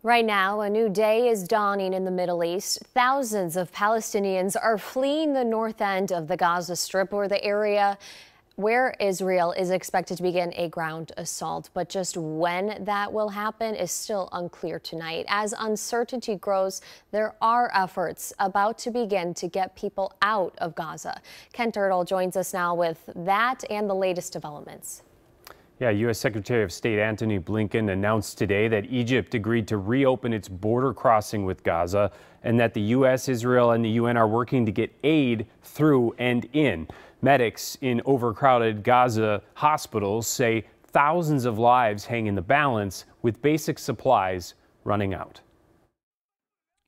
Right now, a new day is dawning in the Middle East. Thousands of Palestinians are fleeing the north end of the Gaza Strip, or the area where Israel is expected to begin a ground assault. But just when that will happen is still unclear tonight. As uncertainty grows, there are efforts about to begin to get people out of Gaza. Ken Turtle joins us now with that and the latest developments. Yeah, U.S. Secretary of State Antony Blinken announced today that Egypt agreed to reopen its border crossing with Gaza and that the U.S., Israel, and the UN are working to get aid through and in. Medics in overcrowded Gaza hospitals say thousands of lives hang in the balance with basic supplies running out.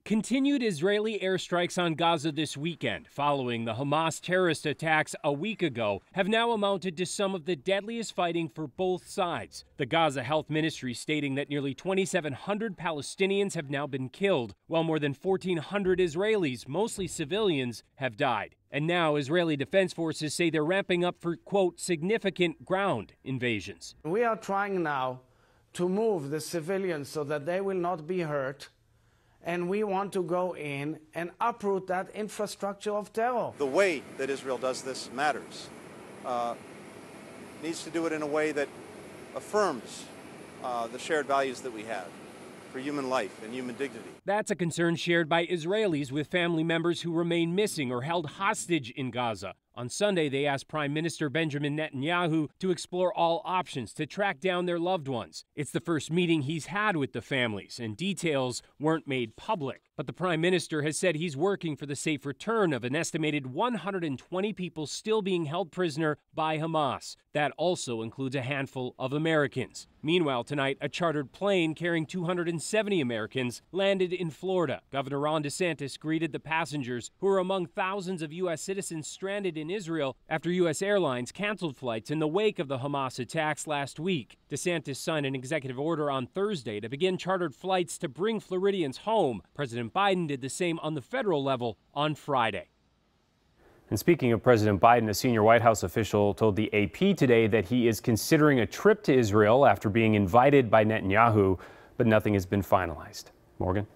Continued Israeli airstrikes on Gaza this weekend, following the Hamas terrorist attacks a week ago, have now amounted to some of the deadliest fighting for both sides. The Gaza Health Ministry stating that nearly 2,700 Palestinians have now been killed, while more than 1,400 Israelis, mostly civilians, have died. And now Israeli defense forces say they're ramping up for, quote, significant ground invasions. We are trying now to move the civilians so that they will not be hurt. And we want to go in and uproot that infrastructure of terror. The way that Israel does this matters. Needs to do it in a way that affirms the shared values that we have for human life and human dignity. That's a concern shared by Israelis with family members who remain missing or held hostage in Gaza. On Sunday, they asked Prime Minister Benjamin Netanyahu to explore all options to track down their loved ones. It's the first meeting he's had with the families, and details weren't made public. But the Prime Minister has said he's working for the safe return of an estimated 120 people still being held prisoner by Hamas. That also includes a handful of Americans. Meanwhile, tonight, a chartered plane carrying 270 Americans landed in Florida. Governor Ron DeSantis greeted the passengers, who are among thousands of U.S. citizens stranded in Israel after U.S. airlines canceled flights in the wake of the Hamas attacks last week. DeSantis signed an executive order on Thursday to begin chartered flights to bring Floridians home. President Biden did the same on the federal level on Friday. And speaking of President Biden, a senior White House official told the AP today that he is considering a trip to Israel after being invited by Netanyahu, but nothing has been finalized. Morgan?